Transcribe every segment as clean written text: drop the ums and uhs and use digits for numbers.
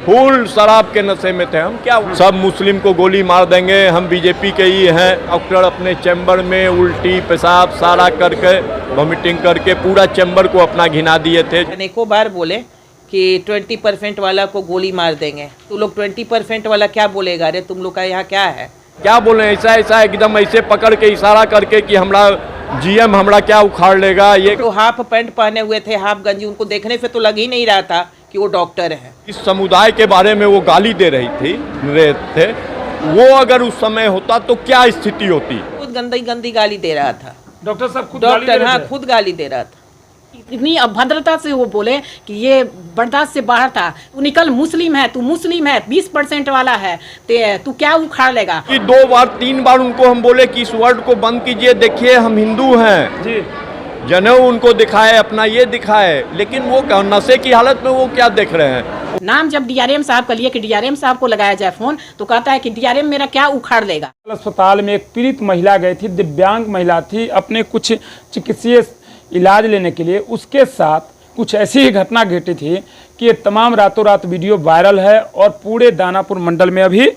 Full शराब के नशे में थे। हम क्या सब मुस्लिम को गोली मार देंगे, हम बीजेपी के ही हैं। डॉक्टर अपने चैम्बर में उल्टी पेशाब सारा करके वॉमिटिंग करके पूरा चैम्बर को अपना घिना दिए थे। अनेकों बार बोले कि 20% वाला को गोली मार देंगे। तू लोग 20% वाला क्या बोलेगा? अरे तुम लोग का यहाँ क्या है? क्या बोले, ऐसा एकदम ऐसे पकड़ के इशारा करके कि हमरा जीएम हमरा क्या उखाड़ लेगा। ये तो हाफ पैंट पहने हुए थे, हाफ गंजी, उनको देखने से तो लग ही नहीं रहा था कि वो डॉक्टर है। इस समुदाय के बारे में वो गाली दे रहे थे, वो अगर उस समय होता तो क्या स्थिति होती। खुद गंदी गाली दे रहा था डॉक्टर साहब खुद डॉक्टर, हाँ खुद गाली दे रहा था। इतनी अभद्रता से वो बोले कि ये बर्दाश्त से बाहर था। तू निकल, मुस्लिम है, तू मुस्लिम है, 20% वाला है, तू क्या उखाड़ लेगा? कि 2 बार 3 बार उनको हम बोले कि इस वर्ड को बंद कीजिए, देखिए हम हिंदू हैं जी, जनेऊ उनको दिखाए, अपना ये दिखाए, लेकिन वो नशे की हालत में वो क्या देख रहे हैं। नाम जब डीआरएम साहब का लिए कि डीआरएम साहब को लगाया जाए फोन, तो कहता है कि डीआरएम मेरा क्या उखाड़ लेगा। अस्पताल में एक पीड़ित महिला गई थी, दिव्यांग महिला थी, अपने कुछ चिकित्सीय इलाज लेने के लिए। उसके साथ कुछ ऐसी ही घटना घटी थी कि ये तमाम रातों रात वीडियो वायरल है और पूरे दानापुर मंडल में अभी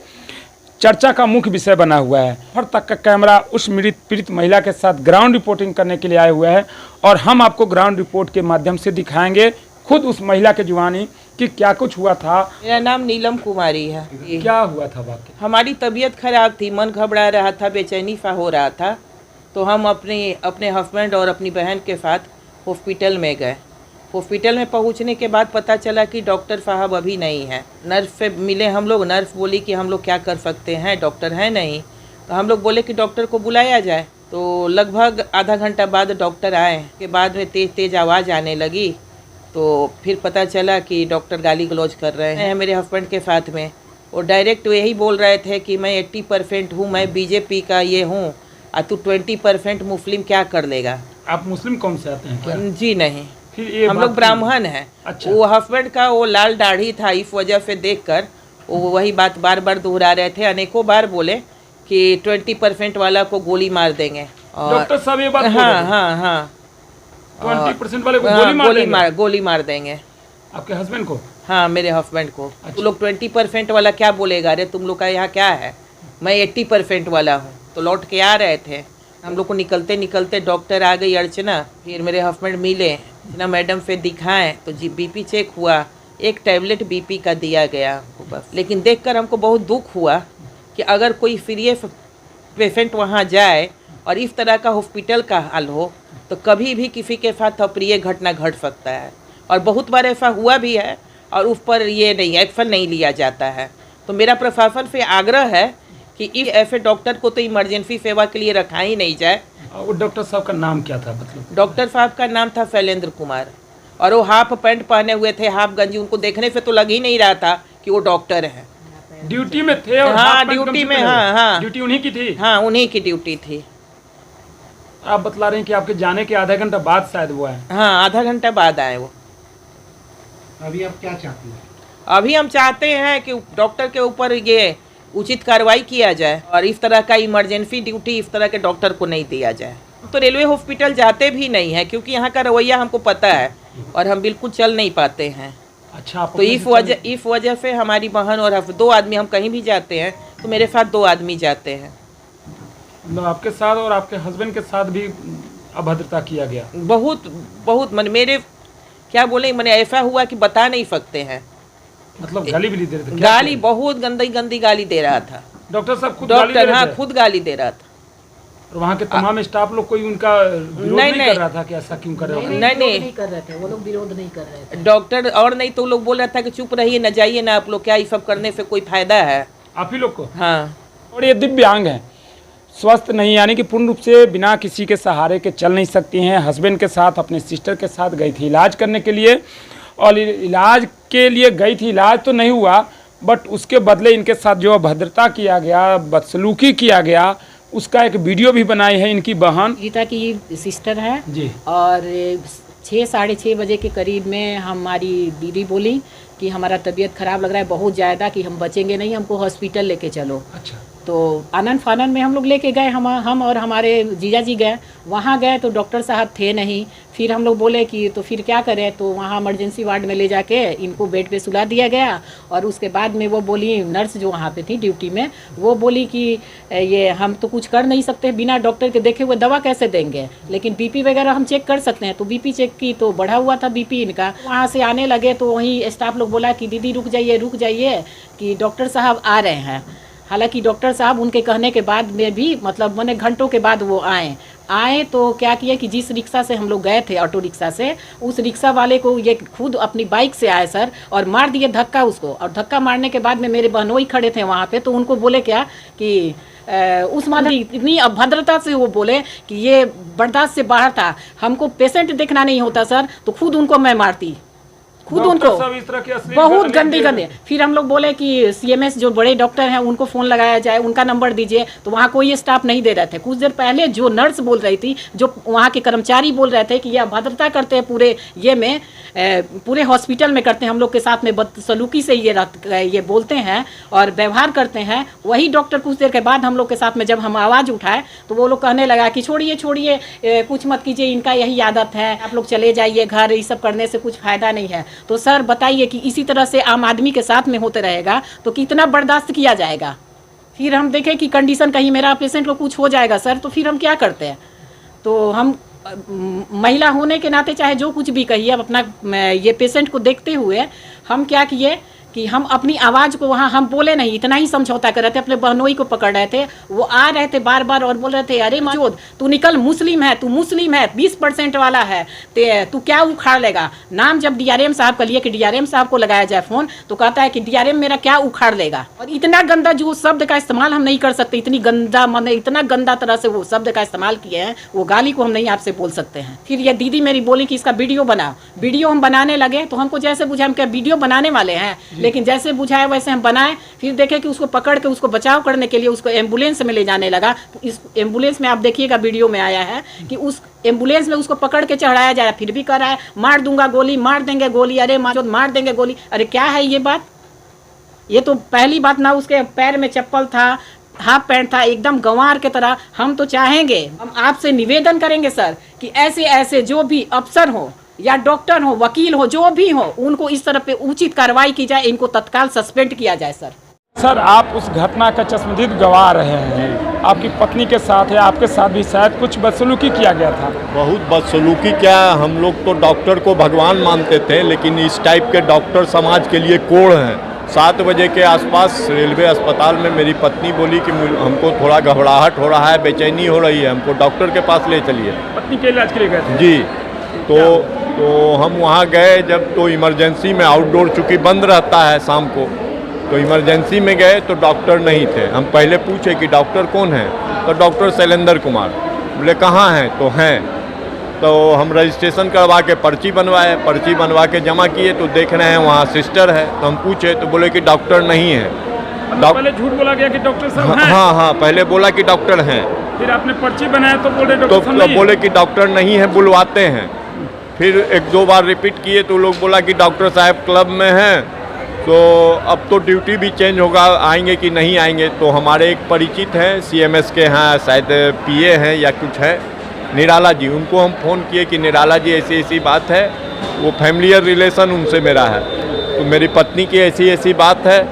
चर्चा का मुख्य विषय बना हुआ है। हर तक का कैमरा उस पीड़ित महिला के साथ ग्राउंड रिपोर्टिंग करने के लिए आए हुए हैं और हम आपको ग्राउंड रिपोर्ट के माध्यम से दिखाएंगे खुद उस महिला के जुबानी कि क्या कुछ हुआ था। मेरा नाम नीलम कुमारी है। क्या हुआ था वाकई? हमारी तबीयत खराब थी, मन घबरा रहा था, बेचैनी सा हो रहा था, तो हम अपने हस्बैंड और अपनी बहन के साथ हॉस्पिटल में गए। हॉस्पिटल में पहुंचने के बाद पता चला कि डॉक्टर साहब अभी नहीं है। नर्स से मिले हम लोग, नर्स बोली कि हम लोग क्या कर सकते हैं, डॉक्टर है नहीं। तो हम लोग बोले कि डॉक्टर को बुलाया जाए। तो लगभग आधा घंटा बाद डॉक्टर आए, के बाद में तेज़ आवाज़ आने लगी। तो फिर पता चला कि डॉक्टर गाली गलौज कर रहे हैं मेरे हस्बैंड के साथ में। और डायरेक्ट यही बोल रहे थे कि मैं 80% हूँ, मैं बीजेपी का ये हूँ, और तू 20% मुस्लिम क्या कर लेगा। आप मुस्लिम कौन से आते हैं क्या? जी नहीं, फिर ये हम लोग ब्राह्मण हैं। अच्छा। वो हस्बैंड का वो लाल दाढ़ी था, इस वजह से देखकर वो वही बात बार बार दोहरा रहे थे। अनेकों बार बोले कि 20% वाला को गोली मार देंगे। और डॉक्टर साहब ये बात बोल हाँ रहे थे? हाँ हाँ 20% वाले को गोली मार देंगे? आपके हस्बैंड को? हाँ मेरे हस्बैंड को। अच्छा। तू लोग 20% वाला क्या बोलेगा? अरे तुम लोग का यहाँ क्या है? मैं 80% वाला हूँ। तो लौट के आ रहे थे हम लोग को, निकलते निकलते डॉक्टर आ गई अर्चना। फिर मेरे हस्बैंड मिले ना, मैडम से दिखाएं तो जी बीपी चेक हुआ, एक टैबलेट बीपी का दिया गया बस। लेकिन देखकर हमको बहुत दुख हुआ कि अगर कोई सीरियस पेशेंट वहाँ जाए और इस तरह का हॉस्पिटल का हाल हो तो कभी भी किसी के साथ अप्रिय घटना घट सकता है। और बहुत बार ऐसा हुआ भी है और उस पर ये नहीं एक्शन नहीं लिया जाता है। तो मेरा प्रशासन से आग्रह है कि इस ऐसे डॉक्टर को तो इमरजेंसी सेवा के लिए रखा ही नहीं जाए। वो डॉक्टर साहब का नाम क्या था? मतलब डॉक्टर साहब का नाम था शैलेंद्र कुमार, और वो हाफ पैंट पहने हुए थे, हाफ गंजी, उनको देखने से तो लग ही नहीं रहा था कि वो डॉक्टर है। ड्यूटी में थे? और हाँ ड्यूटी में, हाँ ड्यूटी उन्हीं की थी? हाँ उन्हीं की ड्यूटी थी। आप बतला रहे हैं कि आपके जाने के आधा घंटा बाद शायद वो है? हाँ आधा घंटा बाद आए वो। अभी आप क्या चाहती हैं? अभी हम चाहते हैं कि डॉक्टर के ऊपर ये उचित कार्रवाई किया जाए और इस तरह का इमरजेंसी ड्यूटी इस तरह के डॉक्टर को नहीं दिया जाए। तो रेलवे हॉस्पिटल जाते भी नहीं है क्योंकि यहाँ का रवैया हमको पता है और हम बिल्कुल चल नहीं पाते हैं। अच्छा। तो इस वजह से हमारी बहन और 2 आदमी, हम कहीं भी जाते हैं तो मेरे साथ 2 आदमी जाते हैं। मतलब आपके साथ और आपके हस्बैंड के साथ भी अभद्रता किया गया? बहुत मेरे क्या बोले, मैंने ऐसा हुआ कि बता नहीं सकते हैं। मतलब गाली भी दे रहे थे? गाली, बहुत गंदी गाली दे रहा था। डॉक्टर साहब खुद गाली दे डॉक्टर, रहे हाँ थे? खुद गाली दे रहा था। और वहाँ के तमाम स्टाफ लोग कोई उनका विरोध नहीं कर रहा था कि ऐसा क्यों कर रहे हो? नहीं कर रहे थे वो लोग, विरोध नहीं कर रहे थे। डॉक्टर और नहीं तो लोग बोल रहा था कि चुप रहिए, न जाइए ना आप लोग, क्या ये सब करने से कोई फायदा है? आप ही लोग को? हाँ। और ये दिव्यांग हैं, स्वस्थ नहीं, यानी कि पूर्ण रूप से बिना किसी के सहारे के चल नहीं सकती हैं। हस्बैंड के साथ, अपने सिस्टर के साथ गई थी इलाज करने के लिए, और इलाज के लिए गई थी, इलाज तो नहीं हुआ, बट उसके बदले इनके साथ जो अभद्रता किया गया, बदसलूकी किया गया, उसका एक वीडियो भी बनाई है इनकी बहन गीता की सिस्टर है जी। और 6 साढ़े 6 बजे के करीब में हमारी दीदी बोली कि हमारा तबीयत खराब लग रहा है बहुत ज़्यादा, कि हम बचेंगे नहीं, हमको हॉस्पिटल लेके चलो। अच्छा। तो आनंद फानन में हम लोग लेके गए, हम और हमारे जीजा जी गए। वहाँ गए तो डॉक्टर साहब थे नहीं। फिर हम लोग बोले कि तो फिर क्या करें, तो वहाँ इमरजेंसी वार्ड में ले जाके इनको बेड पे सुला दिया गया। और उसके बाद में वो बोली, नर्स जो वहाँ पे थी ड्यूटी में, वो बोली कि ये हम तो कुछ कर नहीं सकते, बिना डॉक्टर के देखे हुए दवा कैसे देंगे, लेकिन बीपी वगैरह हम चेक कर सकते हैं। तो बीपी चेक की तो बढ़ा हुआ था बीपी इनका। वहाँ से आने लगे तो वहीं स्टाफ लोग बोला कि दीदी रुक जाइए कि डॉक्टर साहब आ रहे हैं। हालांकि डॉक्टर साहब उनके कहने के बाद में भी मतलब मैंने घंटों के बाद वो आए तो क्या किया कि जिस रिक्शा से हम लोग गए थे, ऑटो रिक्शा से, उस रिक्शा वाले को ये खुद अपनी बाइक से आए सर और मार दिए धक्का उसको। और धक्का मारने के बाद में मेरे बहनोई खड़े थे वहाँ पे, तो उनको बोले क्या कि उस माधव इतनी अभद्रता से वो बोले कि ये बर्दाश्त से बाहर था, हमको पेशेंट देखना नहीं होता सर, तो खुद उनको मैं मारती, खुद उनको बहुत गंदी। फिर हम लोग बोले कि सीएमएस जो बड़े डॉक्टर हैं उनको फ़ोन लगाया जाए, उनका नंबर दीजिए, तो वहाँ कोई स्टाफ नहीं दे रहे थे। कुछ देर पहले जो नर्स बोल रही थी, जो वहाँ के कर्मचारी बोल रहे थे कि ये अभद्रता करते हैं पूरे हॉस्पिटल में करते हैं, हम लोग के साथ में बदसलूकी से ये बोलते हैं और व्यवहार करते हैं। वही डॉक्टर कुछ देर के बाद हम लोग के साथ में जब हम आवाज़ उठाए तो वो लोग कहने लगा कि छोड़िए कुछ मत कीजिए, इनका यही आदत है, आप लोग चले जाइए घर, ये सब करने से कुछ फ़ायदा नहीं है। तो सर बताइए कि इसी तरह से आम आदमी के साथ में होते रहेगा तो कितना बर्दाश्त किया जाएगा। फिर हम देखें कि कंडीशन कहीं मेरा पेशेंट को कुछ हो जाएगा सर, तो फिर हम क्या करते हैं। तो हम महिला होने के नाते चाहे जो कुछ भी कहिए, अब अपना ये पेशेंट को देखते हुए हम क्या किए कि हम अपनी आवाज़ को वहाँ हम बोले नहीं, इतना ही समझौता कर रहे थे। अपने बहनोई को पकड़ रहे थे, वो आ रहे थे बार बार और बोल रहे थे, अरे मौजूद तू निकल, मुस्लिम है, तू मुस्लिम है, 20% वाला है, तू क्या उखाड़ लेगा। नाम जब डीआरएम साहब का लिए कि डीआरएम साहब को लगाया जाए फ़ोन, तो कहता है कि डीआरएम मेरा क्या उखाड़ लेगा। और इतना गंदा जो शब्द का इस्तेमाल हम नहीं कर सकते, इतनी गंदा मैंने इतना गंदा तरह से वो शब्द का इस्तेमाल किए हैं, वो गाली को हम नहीं आपसे बोल सकते हैं। फिर ये दीदी मेरी बोली कि इसका वीडियो बना। वीडियो हम बनाने लगे तो हमको जैसे बुझा हम क्या वीडियो बनाने वाले हैं, लेकिन जैसे बुझाए वैसे हम बनाए। फिर देखे कि उसको पकड़ के उसको बचाव करने के लिए उसको एम्बुलेंस में ले जाने लगा। इस एम्बुलेंस में आप देखिएगा वीडियो में आया है कि उस एम्बुलेंस में उसको पकड़ के चढ़ाया जा रहा है, फिर भी कह रहा है मार दूंगा गोली, मार देंगे गोली, अरे मार देंगे गोली। अरे क्या है ये बात। ये तो पहली बात ना, उसके पैर में चप्पल था, हाफ पैंट था, एकदम गंवार के तरह। हम तो चाहेंगे, हम आपसे निवेदन करेंगे सर कि ऐसे जो भी अफसर हो या डॉक्टर हो, वकील हो, जो भी हो, उनको इस तरह पे उचित कार्रवाई की जाए, इनको तत्काल सस्पेंड किया जाए। सर आप उस घटना का चश्मदीद गवाह रहे हैं, आपकी पत्नी के साथ है, आपके साथ भी शायद कुछ बदसलूकी किया गया था। बहुत बदसलूकी क्या, हम लोग तो डॉक्टर को भगवान मानते थे, लेकिन इस टाइप के डॉक्टर समाज के लिए कोढ़ हैं। 7 बजे के आसपास रेलवे अस्पताल में मेरी पत्नी बोली कि हमको थोड़ा घबराहट हो रहा है, बेचैनी हो रही है, हमको डॉक्टर के पास ले चलिए। पत्नी के इलाज के लिए गए थे? जी। तो हम वहाँ गए जब, तो इमरजेंसी में आउटडोर चूँकि बंद रहता है शाम को, तो इमरजेंसी में गए तो डॉक्टर नहीं थे। हम पहले पूछे कि डॉक्टर कौन है, तो डॉक्टर शैलेंद्र कुमार। बोले कहाँ हैं, तो हैं। तो हम रजिस्ट्रेशन करवा के पर्ची बनवा के जमा किए, तो देख रहे हैं वहाँ सिस्टर है। तो हम पूछे तो बोले कि डॉक्टर नहीं है। पहले झूठ बोला गया कि डॉक्टर साहब हैं? हाँ, पहले बोला कि डॉक्टर हैं। फिर आपने पर्ची बनाया तो बोले कि डॉक्टर नहीं है, बुलवाते हैं। फिर 1-2 बार रिपीट किए तो लोग बोला कि डॉक्टर साहब क्लब में हैं, तो अब तो ड्यूटी भी चेंज होगा, आएंगे कि नहीं आएंगे। तो हमारे एक परिचित हैं सीएमएस के, यहाँ शायद पीए हैं या कुछ है, निराला जी, उनको हम फ़ोन किए कि निराला जी ऐसी बात है, वो फैमिलियर रिलेशन उनसे मेरा है, तो मेरी पत्नी की ऐसी बात है।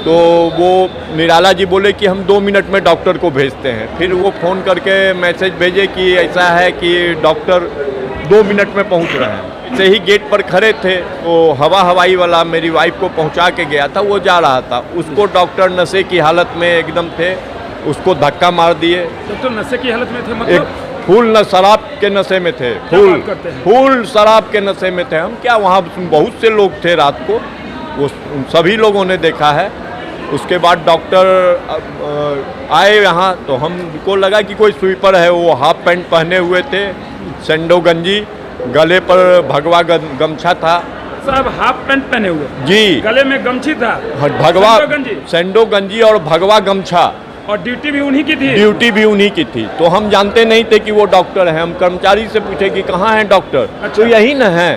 तो वो निराला जी बोले कि हम 2 मिनट में डॉक्टर को भेजते हैं। फिर वो फ़ोन करके मैसेज भेजे कि ऐसा है कि डॉक्टर 2 मिनट में पहुंच रहे हैं। से ही गेट पर खड़े थे, तो हवाई वाला मेरी वाइफ को पहुंचा के गया था, वो जा रहा था, उसको डॉक्टर नशे की हालत में एकदम थे, उसको धक्का मार दिए। डॉक्टर नशे की हालत में थे मतलब? एक फुल शराब के नशे में थे, फुल शराब के नशे में थे। हम क्या, वहाँ बहुत से लोग थे रात को, वो सभी लोगों ने देखा है। उसके बाद डॉक्टर आए यहाँ, तो हमको लगा कि कोई स्वीपर है। वो हाफ पैंट पहने हुए थे, सेंडो गंजी, गले पर भगवा गमछा था। साहब हाफ पैंट पहने हुए? जी। गले में गमछी था? भगवा सेंडो गंजी और भगवा गमछा। और ड्यूटी भी उन्हीं की थी? ड्यूटी भी उन्हीं की थी। तो हम जानते नहीं थे कि वो डॉक्टर हैं। हम कर्मचारी से पूछे कि कहाँ हैं डॉक्टर? अच्छा। तो यही न है।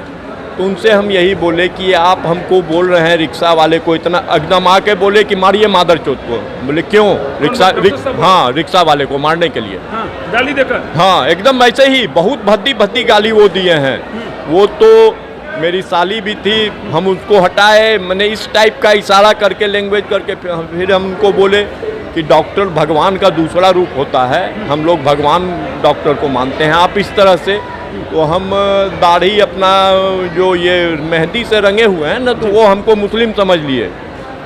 तो उनसे हम यही बोले कि आप हमको बोल रहे हैं रिक्शा वाले को इतना एकदम आके बोले कि मारिए मादर चौथ को। बोले क्यों? हाँ, रिक्शा वाले को मारने के लिए। हाँ, गाली देकर। हाँ, एकदम वैसे ही बहुत भद्दी भद्दी गाली वो दिए हैं। वो तो मेरी साली भी थी, हम उसको हटाए, मैंने इस टाइप का इशारा करके लैंग्वेज करके फिर हम उनको बोले कि डॉक्टर भगवान का दूसरा रूप होता है, हम लोग भगवान डॉक्टर को मानते हैं, आप इस तरह से। तो हम दाढ़ी अपना जो ये मेहंदी से रंगे हुए हैं ना, तो वो हमको मुस्लिम समझ लिए।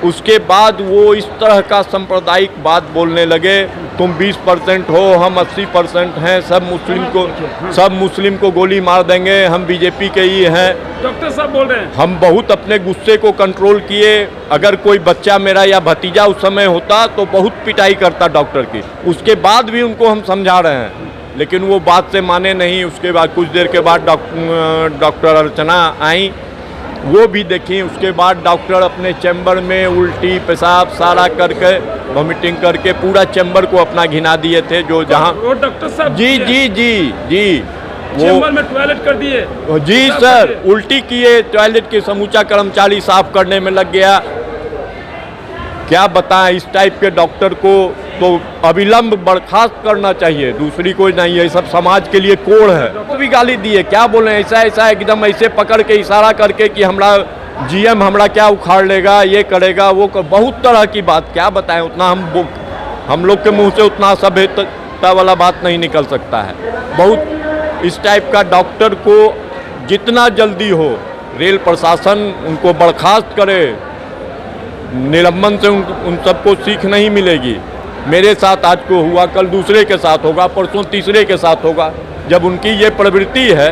उसके बाद वो इस तरह का सांप्रदायिक बात बोलने लगे, तुम 20% हो, हम 80% हैं, सब मुस्लिम को गोली मार देंगे, हम बीजेपी के ही हैं। डॉक्टर साहब बोल रहे हैं। हम बहुत अपने गुस्से को कंट्रोल किए। अगर कोई बच्चा मेरा या भतीजा उस समय होता तो बहुत पिटाई करता डॉक्टर की। उसके बाद भी उनको हम समझा रहे हैं, लेकिन वो बात से माने नहीं। उसके बाद कुछ देर के बाद डॉक्टर अर्चना आई, वो भी देखी। उसके बाद डॉक्टर अपने चैम्बर में उल्टी पेशाब सारा करके वॉमिटिंग करके पूरा चैम्बर को अपना घिना दिए थे। जो जहाँ वो डॉक्टर साहब जी चैम्बर में टॉयलेट कर दिए। जी सर, उल्टी किए, टॉयलेट के समूचा कर्मचारी साफ करने में लग गया। क्या बताएं, इस टाइप के डॉक्टर को तो अविलंब बर्खास्त करना चाहिए, दूसरी कोई नहीं है। सब समाज के लिए कोड़ है। तो भी गाली दिए, क्या बोले, ऐसा एकदम ऐसे पकड़ के इशारा करके कि हमरा जीएम हमरा क्या उखाड़ लेगा, ये करेगा वो बहुत तरह की बात। क्या बताएं, उतना हम लोग के मुंह से उतना सभ्यता वाला बात नहीं निकल सकता है। बहुत इस टाइप का डॉक्टर को जितना जल्दी हो रेल प्रशासन उनको बर्खास्त करे, निलंबन से उन सबको सीख नहीं मिलेगी। मेरे साथ आज को हुआ, कल दूसरे के साथ होगा, परसों तीसरे के साथ होगा। जब उनकी ये प्रवृत्ति है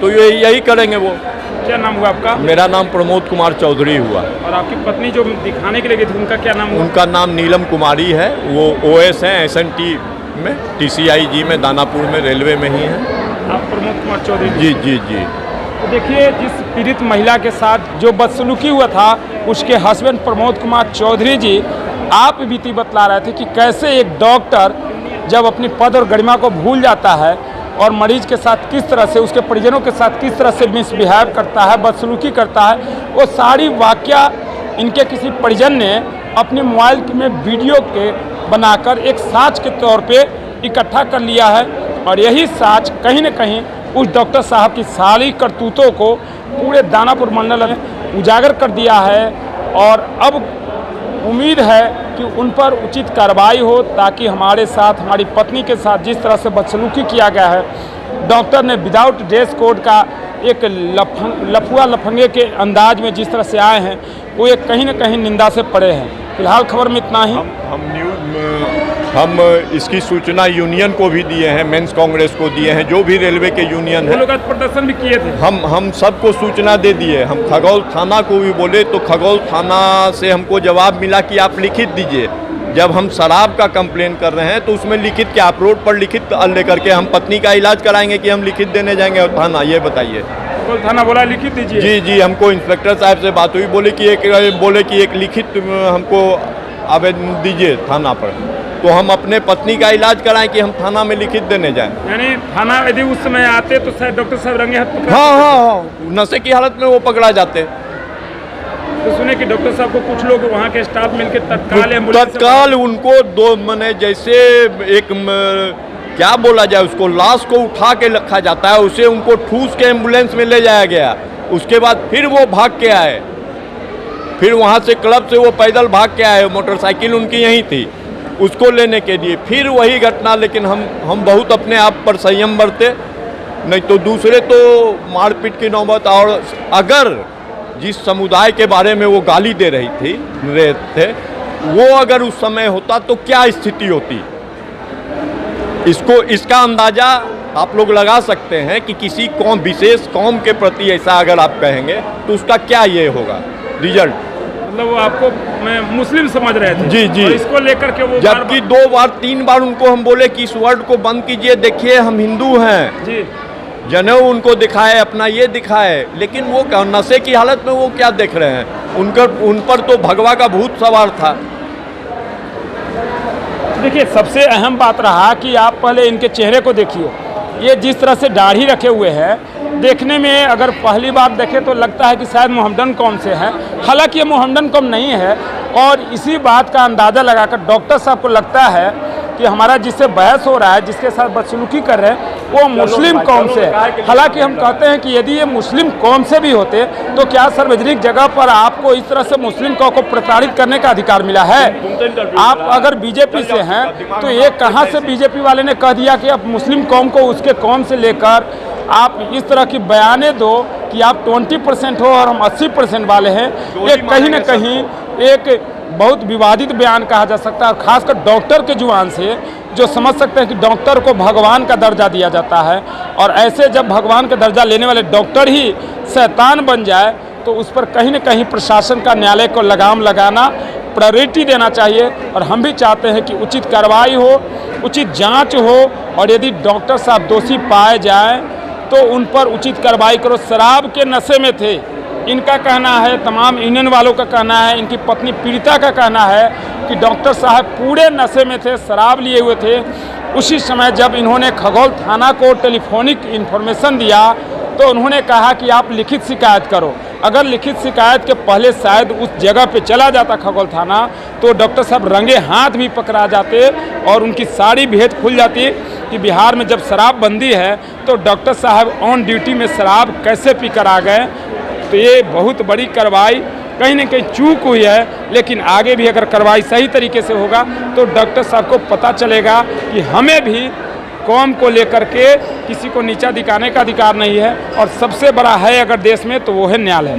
तो ये यही करेंगे वो। क्या नाम हुआ आपका? मेरा नाम प्रमोद कुमार चौधरी हुआ। और आपकी पत्नी जो दिखाने के लिए गई थी उनका क्या नाम हुआ? उनका नाम नीलम कुमारी है, वो OS हैं SNT में, TCIG में, दानापुर में, रेलवे में ही है। आप प्रमोद कुमार चौधरी? जी। तो देखिए, जिस पीड़ित महिला के साथ जो बदसलूकी हुआ था, उसके हस्बैंड प्रमोद कुमार चौधरी जी आप बीती बतला रहे थे कि कैसे एक डॉक्टर जब अपनी पद और गरिमा को भूल जाता है और मरीज के साथ किस तरह से, उसके परिजनों के साथ किस तरह से मिसबिहेव करता है, बदसलूकी करता है, वो सारी वाकया इनके किसी परिजन ने अपने मोबाइल में वीडियो के बनाकर एक साक्ष्य के तौर पे इकट्ठा कर लिया है। और यही साक्ष्य कहीं न कहीं उस डॉक्टर साहब की सारी करतूतों को पूरे दानापुर मंडल में उजागर कर दिया है। और अब उम्मीद है कि उन पर उचित कार्रवाई हो, ताकि हमारे साथ, हमारी पत्नी के साथ जिस तरह से बदसलूकी किया गया है, डॉक्टर ने विदाउट ड्रेस कोड का एक लफुआ लफंगे के अंदाज में जिस तरह से आए हैं, वो एक कहीं न कहीं निंदा से पड़े हैं। फिलहाल खबर में इतना ही। हम इसकी सूचना यूनियन को भी दिए हैं, मेंस कांग्रेस को दिए हैं, जो भी रेलवे के यूनियन है। वो लोग आज प्रदर्शन भी किए थे। हम सबको सूचना दे दिए। हम खगौल थाना को भी बोले, तो खगौल थाना से हमको जवाब मिला कि आप लिखित दीजिए। जब हम शराब का कंप्लेन कर रहे हैं तो उसमें लिखित क्या, आप रोड पर लिखित लेकर के हम पत्नी का इलाज कराएंगे कि हम लिखित देने जाएंगे और थाना, ये बताइए। खगौल थाना बोला लिखित दीजिए। जी, हमको इंस्पेक्टर साहब से बात हुई, बोले कि एक लिखित हमको आवेदन दीजिए थाना पर, तो हम अपने पत्नी का इलाज कराएं कि हम थाना में लिखित देने जाएं। यानी थाना यदि उस समय आते तो शायद डॉक्टर साहब रंगे हाथ पकड़। हाँ, नशे की हालत में वो पकड़ा जाते। तो सुने कि डॉक्टर साहब को कुछ लोग वहाँ के स्टाफ मिलकर तत्काल उनको दो मने जैसे एक क्या बोला जाए, उसको लाश को उठा के रखा जाता है, उसे उनको ठूस के एम्बुलेंस में ले जाया गया। उसके बाद फिर वो भाग के आए, फिर वहाँ से क्लब से वो पैदल भाग के आए, मोटरसाइकिल उनकी यहीं थी, उसको लेने के लिए फिर वही घटना। लेकिन हम बहुत अपने आप पर संयम बरते, नहीं तो दूसरे तो मारपीट की नौबत। और अगर जिस समुदाय के बारे में वो गाली दे रहे थे वो अगर उस समय होता तो क्या स्थिति होती, इसका अंदाज़ा आप लोग लगा सकते हैं कि किसी कौम, विशेष कौम के प्रति ऐसा अगर आप कहेंगे तो उसका क्या ये होगा रिजल्ट। मतलब वो आपको मैं मुस्लिम समझ रहे थे। जी। और इसको लेकर के वो जबकि 2 बार 3 बार उनको हम बोले कि इस वर्ड को बंद कीजिए, देखिए हम हिंदू हैं जी, जनेऊ उनको दिखाए, अपना ये दिखाए, लेकिन वो नशे की हालत में वो क्या देख रहे हैं, उन पर तो भगवा का भूत सवार था। देखिए, सबसे अहम बात रहा कि आप पहले इनके चेहरे को देखिए, ये जिस तरह से दाढ़ी रखे हुए हैं, देखने में अगर पहली बार देखें तो लगता है कि शायद मोहम्मदन कौम से हैं, हालांकि ये मोहम्मदन कौम नहीं है। और इसी बात का अंदाज़ा लगाकर डॉक्टर साहब को लगता है कि हमारा जिससे बहस हो रहा है, जिसके साथ बदसलूकी कर रहे हैं, वो मुस्लिम कौम से है। हालांकि हम कहते हैं कि यदि ये मुस्लिम कौम से भी होते तो क्या सार्वजनिक जगह पर आपको इस तरह से मुस्लिम कौम को प्रताड़ित करने का अधिकार मिला है? आप अगर बीजेपी से हैं तो ये कहाँ से बीजेपी वाले ने कह दिया कि आप मुस्लिम कौम को उसके कौम से लेकर आप इस तरह की बयाने दो कि आप 20% हो और हम 80% वाले हैं? ये कहीं ना कहीं एक बहुत विवादित बयान कहा जा सकता है, और खासकर डॉक्टर के जुबान से, जो समझ सकते हैं कि डॉक्टर को भगवान का दर्जा दिया जाता है, और ऐसे जब भगवान का दर्जा लेने वाले डॉक्टर ही शैतान बन जाए तो उस पर कहीं न कहीं प्रशासन का न्यायालय को लगाम लगाना, प्रायोरिटी देना चाहिए। और हम भी चाहते हैं कि उचित कार्रवाई हो, उचित जांच हो, और यदि डॉक्टर साहब दोषी पाए जाएँ तो उन पर उचित कार्रवाई करो। शराब के नशे में थे, इनका कहना है, तमाम यूनियन वालों का कहना है, इनकी पत्नी पीड़िता का कहना है कि डॉक्टर साहब पूरे नशे में थे, शराब लिए हुए थे। उसी समय जब इन्होंने खगौल थाना को टेलीफोनिक इन्फॉर्मेशन दिया तो उन्होंने कहा कि आप लिखित शिकायत करो। अगर लिखित शिकायत के पहले शायद उस जगह पे चला जाता खगौल थाना तो डॉक्टर साहब रंगे हाथ भी पकड़ा जाते और उनकी सारी भेद खुल जाती कि बिहार में जब शराबबंदी है तो डॉक्टर साहब ऑन ड्यूटी में शराब कैसे पी कर आ गए। तो ये बहुत बड़ी कार्रवाई कहीं न कहीं चूक हुई है, लेकिन आगे भी अगर कार्रवाई सही तरीके से होगा तो डॉक्टर साहब को पता चलेगा कि हमें भी कौम को लेकर के किसी को नीचा दिखाने का अधिकार नहीं है, और सबसे बड़ा है अगर देश में तो वो है न्यायालय।